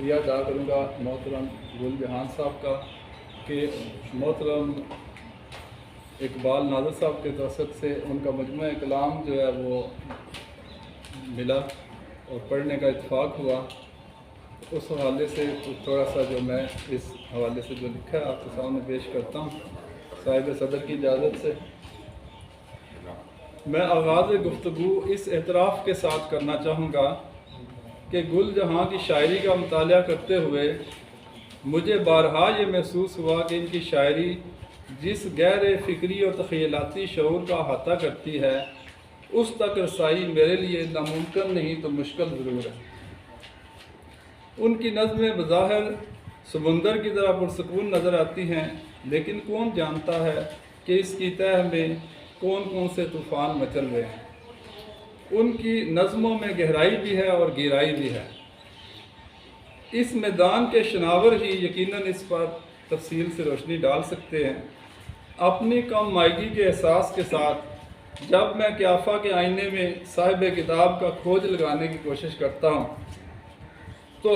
شکریہ ادا کروں گا محترم گل جہان صاحب کا کہ محترم اقبال ناظر صاحب کے توسط سے ان کا مجموعہ کلام جو ہے وہ ملا اور پڑھنے کا اتفاق ہوا۔ اس حوالے سے تھوڑا سا جو میں اس حوالے سے جو لکھا ہے آپ کے سامنے پیش کرتا ہوں صاحب صدر کی اجازت سے۔ میں آغاز گفتگو اس اعتراف کے ساتھ کرنا چاہوں گا کہ گل جہاں کی شاعری کا مطالعہ کرتے ہوئے مجھے بارہا یہ محسوس ہوا کہ ان کی شاعری جس گہرے فکری اور تخیلاتی شعور کا احاطہ کرتی ہے اس تک رسائی میرے لیے ناممکن نہیں تو مشکل ضرور ہے۔ ان کی نظمیں بظاہر سمندر کی طرح پرسکون نظر آتی ہیں، لیکن کون جانتا ہے کہ اس کی تہہ میں کون کون سے طوفان مچل رہے ہیں۔ ان کی نظموں میں گہرائی بھی ہے اور گہرائی بھی ہے۔ اس میدان کے شناور ہی یقیناً اس پر تفصیل سے روشنی ڈال سکتے ہیں۔ اپنی کم مائگی کے احساس کے ساتھ جب میں قیافہ کے آئینے میں صاحب کتاب کا کھوج لگانے کی کوشش کرتا ہوں تو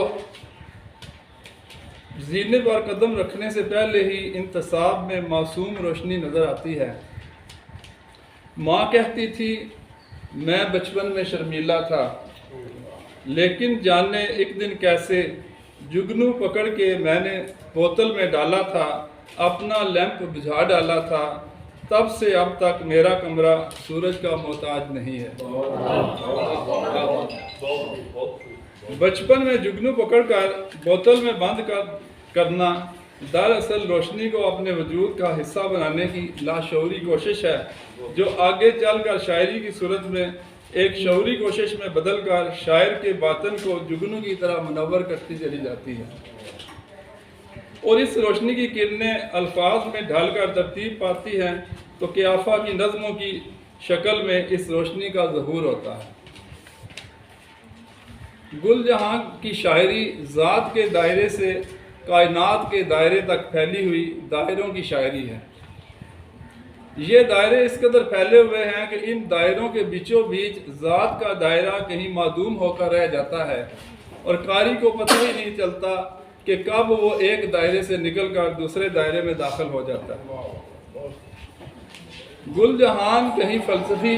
زینے پر قدم رکھنے سے پہلے ہی انتصاب میں معصوم روشنی نظر آتی ہے۔ ماں کہتی تھی میں بچپن میں شرمیلا تھا، لیکن جانے ایک دن کیسے جگنو پکڑ کے میں نے بوتل میں ڈالا تھا، اپنا لیمپ بجھا ڈالا تھا، تب سے اب تک میرا کمرہ سورج کا محتاج نہیں ہے۔ بچپن میں جگنو پکڑ کر بوتل میں بند کرنا دراصل روشنی کو اپنے وجود کا حصہ بنانے کی لاشعوری کوشش ہے، جو آگے چل کر شاعری کی صورت میں ایک شعوری کوشش میں بدل کر شاعر کے باطن کو جگنو کی طرح منور کرتی چلی جاتی ہے، اور اس روشنی کی کرنیں الفاظ میں ڈھل کر ترتیب پاتی ہیں تو قیافہ کی نظموں کی شکل میں اس روشنی کا ظہور ہوتا ہے۔ گل جہاں کی شاعری ذات کے دائرے سے کائنات کے دائرے تک پھیلی ہوئی دائروں کی شاعری ہے۔ یہ دائرے اس قدر پھیلے ہوئے ہیں کہ ان دائروں کے بیچوں بیچ ذات کا دائرہ کہیں معدوم ہو کر رہ جاتا ہے اور قاری کو پتہ ہی نہیں چلتا کہ کب وہ ایک دائرے سے نکل کر دوسرے دائرے میں داخل ہو جاتا ہے۔ گل جہان کہیں فلسفی،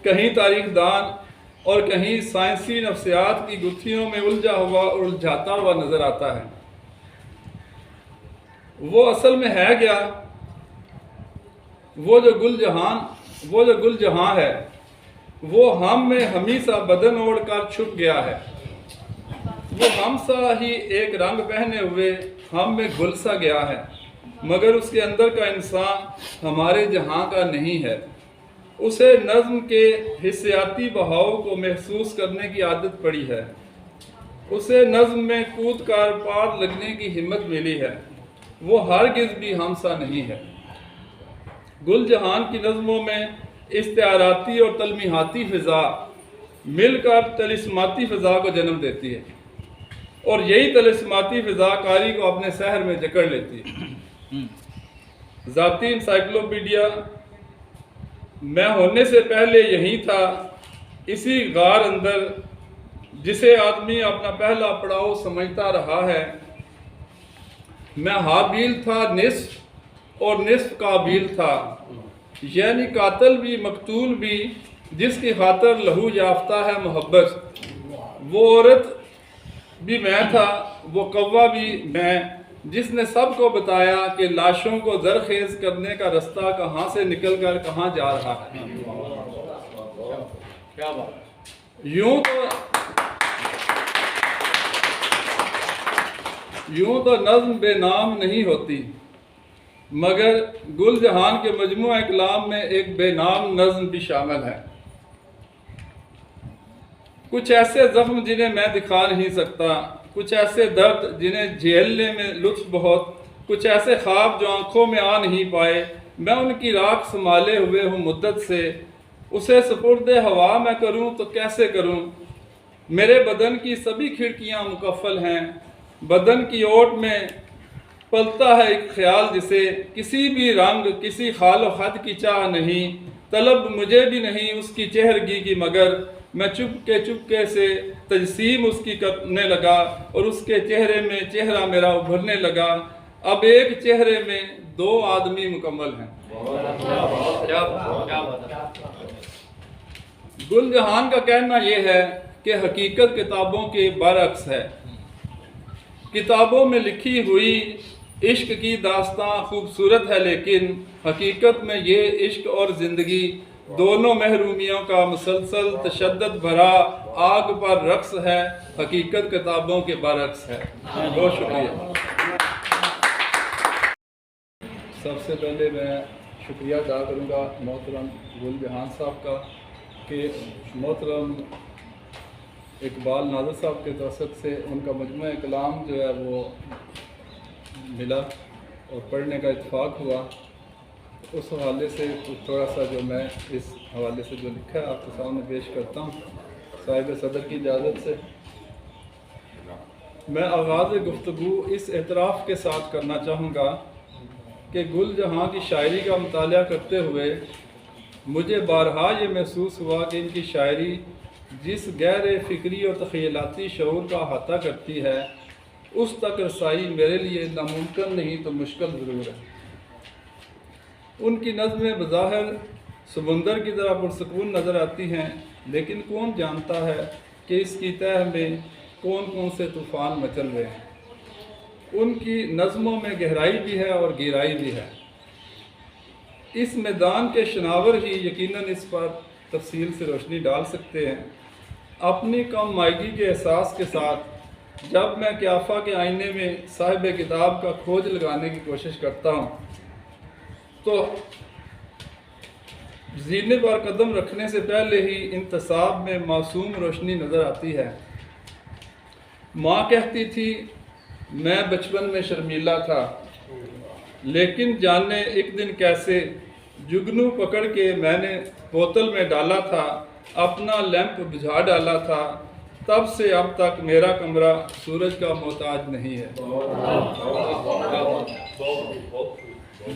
کہیں تاریخ دان اور کہیں سائنسی نفسیات کی گتھیوں میں الجھا ہوا اور الجھاتا ہوا نظر آتا ہے۔ وہ اصل میں ہے کیا؟ وہ جو گل جہاں ہے وہ ہم میں ہمی سا بدن اوڑھ کر چھپ گیا ہے۔ وہ ہم سا ہی ایک رنگ پہنے ہوئے ہم میں گھل سا گیا ہے، مگر اس کے اندر کا انسان ہمارے جہاں کا نہیں ہے۔ اسے نظم کے حسیاتی بہاؤ کو محسوس کرنے کی عادت پڑی ہے، اسے نظم میں کود کر پار لگنے کی ہمت ملی ہے، وہ ہرگز بھی ہم سا نہیں ہے۔ گل جہان کی نظموں میں استعاراتی اور تلمیحاتی فضا مل کر طلسماتی فضا کو جنم دیتی ہے، اور یہی طلسماتی فضا قاری کو اپنے سحر میں جکڑ لیتی ہے۔ ذاتی انسائکلوپیڈیا میں ہونے سے پہلے یہی تھا، اسی غار اندر جسے آدمی اپنا پہلا پڑاؤ سمجھتا رہا ہے۔ میں حابیل تھا نصف اور نصف قابیل تھا، یعنی قاتل بھی مقتول بھی جس کی خاطر لہو یافتہ ہے محبت۔ وہ عورت بھی میں تھا، وہ قوا بھی میں، جس نے سب کو بتایا کہ لاشوں کو زرخیز کرنے کا رستہ کہاں سے نکل کر کہاں جا رہا ہے۔ یوں تو نظم بے نام نہیں ہوتی، مگر گل جہان کے مجموعہ کلام میں ایک بے نام نظم بھی شامل ہے۔ کچھ ایسے زخم جنہیں میں دکھا نہیں سکتا، کچھ ایسے درد جنہیں جھیلنے میں لطف بہت، کچھ ایسے خواب جو آنکھوں میں آ نہیں پائے، میں ان کی راکھ سنبھالے ہوئے ہوں مدت سے۔ اسے سپرد ہوا میں کروں تو کیسے کروں؟ میرے بدن کی سبھی کھڑکیاں مقفل ہیں، بدن کی اوٹ میں پلتا ہے ایک خیال جسے کسی بھی رنگ کسی خال و خط کی چاہ نہیں، طلب مجھے بھی نہیں اس کی چہرگی کی، مگر میں چپکے سے تجسیم اس کی کرنے لگا اور اس کے چہرے میں چہرہ میرا ابھرنے لگا۔ اب ایک چہرے میں دو آدمی مکمل ہیں۔ گل جہان کا کہنا یہ ہے کہ حقیقت کتابوں کے برعکس ہے۔ کتابوں میں لکھی ہوئی عشق کی داستاں خوبصورت ہے، لیکن حقیقت میں یہ عشق اور زندگی دونوں محرومیوں کا مسلسل تشدد بھرا آگ پر رقص ہے۔ حقیقت کتابوں کے برعکس ہے۔ بہت شکریہ۔ سب سے پہلے میں شکریہ ادا کروں گا محترم گل جہان صاحب کا کہ محترم اقبال ناظر صاحب کے توسط سے ان کا مجموعہ کلام جو ہے وہ ملا اور پڑھنے کا اتفاق ہوا۔ اس حوالے سے تھوڑا سا جو میں اس حوالے سے جو لکھا ہے آپ کے سامنے پیش کرتا ہوں صاحب صدر کی اجازت سے۔ میں آغاز گفتگو اس اعتراف کے ساتھ کرنا چاہوں گا کہ گل جہاں کی شاعری کا مطالعہ کرتے ہوئے مجھے بارہا یہ محسوس ہوا کہ ان کی شاعری جس گہرے فکری اور تخیلاتی شعور کا احاطہ کرتی ہے اس تک رسائی میرے لیے ناممکن نہیں تو مشکل ضرور ہے۔ ان کی نظمیں بظاہر سمندر کی طرح پرسکون نظر آتی ہیں، لیکن کون جانتا ہے کہ اس کی تہہ میں کون کون سے طوفان مچل رہے ہیں۔ ان کی نظموں میں گہرائی بھی ہے اور گہرائی بھی ہے۔ اس میدان کے شناور ہی یقیناً اس پر تفصیل سے روشنی ڈال سکتے ہیں۔ اپنی کم مائگی کے احساس کے ساتھ جب میں قیافہ کے آئینے میں صاحب کتاب کا کھوج لگانے کی کوشش کرتا ہوں تو زینے پر قدم رکھنے سے پہلے ہی انتصاب میں معصوم روشنی نظر آتی ہے۔ ماں کہتی تھی میں بچپن میں شرمیلا تھا، لیکن جانے ایک دن کیسے جگنو پکڑ کے میں نے بوتل میں ڈالا تھا، اپنا لیمپ بجھا ڈالا تھا، تب سے اب تک میرا کمرہ سورج کا محتاج نہیں ہے۔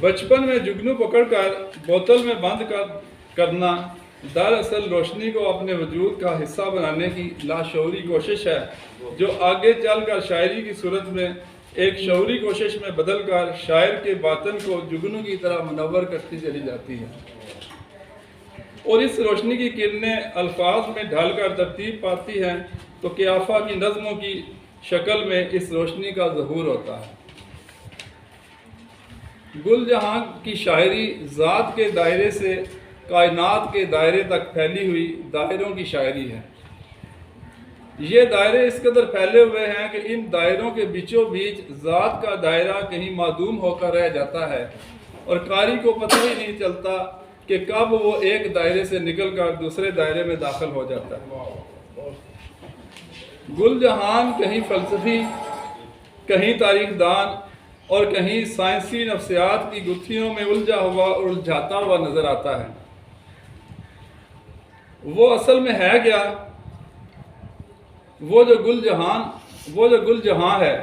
بچپن میں جگنو پکڑ کر بوتل میں بند کرنا دراصل روشنی کو اپنے وجود کا حصہ بنانے کی لاشعوری کوشش ہے، جو آگے چل کر شاعری کی صورت میں ایک شعوری کوشش میں بدل کر شاعر کے باطن کو جگنو کی طرح منور کرتی چلی جاتی ہے، اور اس روشنی کی کرنیں الفاظ میں ڈھل کر ترتیب پاتی ہیں تو قیافہ کی نظموں کی شکل میں اس روشنی کا ظہور ہوتا ہے۔ گل جہاں کی شاعری ذات کے دائرے سے کائنات کے دائرے تک پھیلی ہوئی دائروں کی شاعری ہے۔ یہ دائرے اس قدر پھیلے ہوئے ہیں کہ ان دائروں کے بیچوں بیچ ذات کا دائرہ کہیں معدوم ہو کر رہ جاتا ہے اور قاری کو پتہ ہی نہیں چلتا کہ کب وہ ایک دائرے سے نکل کر دوسرے دائرے میں داخل ہو جاتا ہے۔ گل جہان کہیں فلسفی، کہیں تاریخ دان اور کہیں سائنسی نفسیات کی گتھیوں میں الجھا ہوا اور الجھاتا ہوا نظر آتا ہے۔ وہ اصل میں ہے کیا؟ وہ جو گل جہاں ہے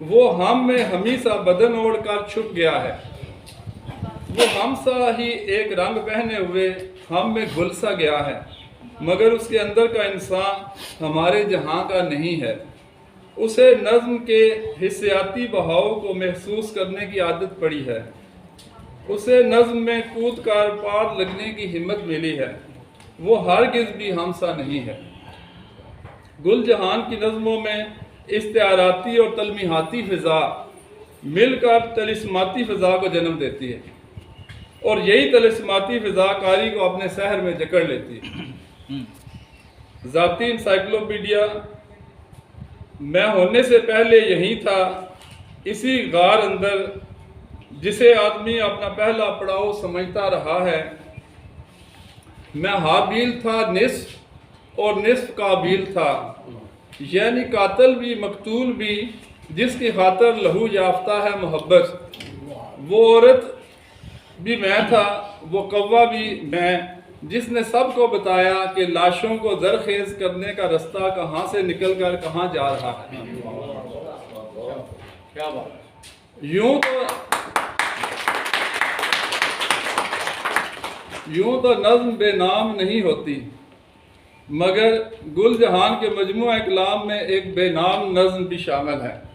وہ ہم میں ہمی سا بدن اوڑھ کر چھپ گیا ہے۔ وہ ہم سا ہی ایک رنگ پہنے ہوئے ہم میں گھل سا گیا ہے، مگر اس کے اندر کا انسان ہمارے جہاں کا نہیں ہے۔ اسے نظم کے حسیاتی بہاؤ کو محسوس کرنے کی عادت پڑی ہے، اسے نظم میں کود کر پار لگنے کی ہمت ملی ہے۔ وہ ہرگز بھی ہم سا نہیں ہے۔ گل جہان کی نظموں میں استعاراتی اور تلمیحاتی فضا مل کر طلسماتی فضا کو جنم دیتی ہے، اور یہی طلسماتی فضا قاری کو اپنے سحر میں جکڑ لیتی ہے۔ ذاتی انسائکلوپیڈیا میں ہونے سے پہلے یہی تھا، اسی غار اندر جسے آدمی اپنا پہلا پڑاؤ سمجھتا رہا ہے۔ میں حابیل تھا نصف اور نصف قابیل تھا، یعنی قاتل بھی مقتول بھی جس کی خاطر لہو یافتہ ہے محبت۔ وہ عورت بھی میں تھا، وہ قوا بھی میں، جس نے سب کو بتایا کہ لاشوں کو زرخیز کرنے کا رستہ کہاں سے نکل کر کہاں جا رہا ہے۔ یوں تو نظم بے نام نہیں ہوتی، مگر گل جہان کے مجموعہ کلام میں ایک بے نام نظم بھی شامل ہے۔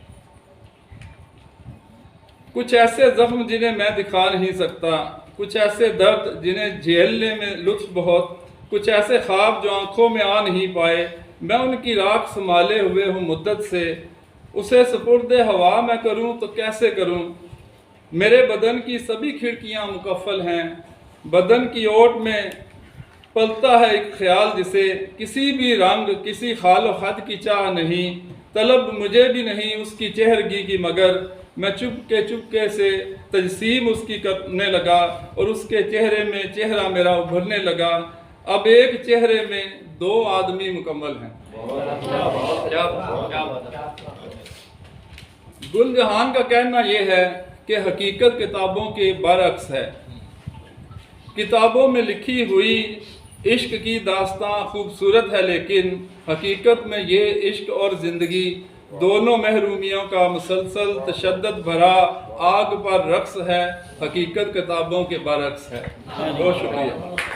کچھ ایسے زخم جنہیں میں دکھا نہیں سکتا، کچھ ایسے درد جنہیں جھیلنے میں لطف بہت، کچھ ایسے خواب جو آنکھوں میں آ نہیں پائے، میں ان کی راکھ سنبھالے ہوئے ہوں مدت سے، اسے سپرد ہوا میں کروں تو کیسے کروں؟ میرے بدن کی سبھی کھڑکیاں مقفل ہیں، بدن کی اوٹ میں پلتا ہے ایک خیال جسے کسی بھی رنگ کسی خال و خط کی چاہ نہیں، طلب مجھے بھی نہیں اس کی چہرگی کی، مگر میں چپکے سے تجسیم اس کی کرنے لگا اور اس کے چہرے میں چہرہ میرا ابھرنے لگا۔ اب ایک چہرے میں دو آدمی مکمل ہیں۔ گل جہان کا کہنا یہ ہے کہ حقیقت کتابوں کے برعکس ہے۔ کتابوں میں لکھی ہوئی عشق کی داستاں خوبصورت ہے، لیکن حقیقت میں یہ عشق اور زندگی دونوں محرومیوں کا مسلسل تشدد بھرا آگ پر رقص ہے۔ حقیقت کتابوں کے برعکس ہے۔ بہت شکریہ۔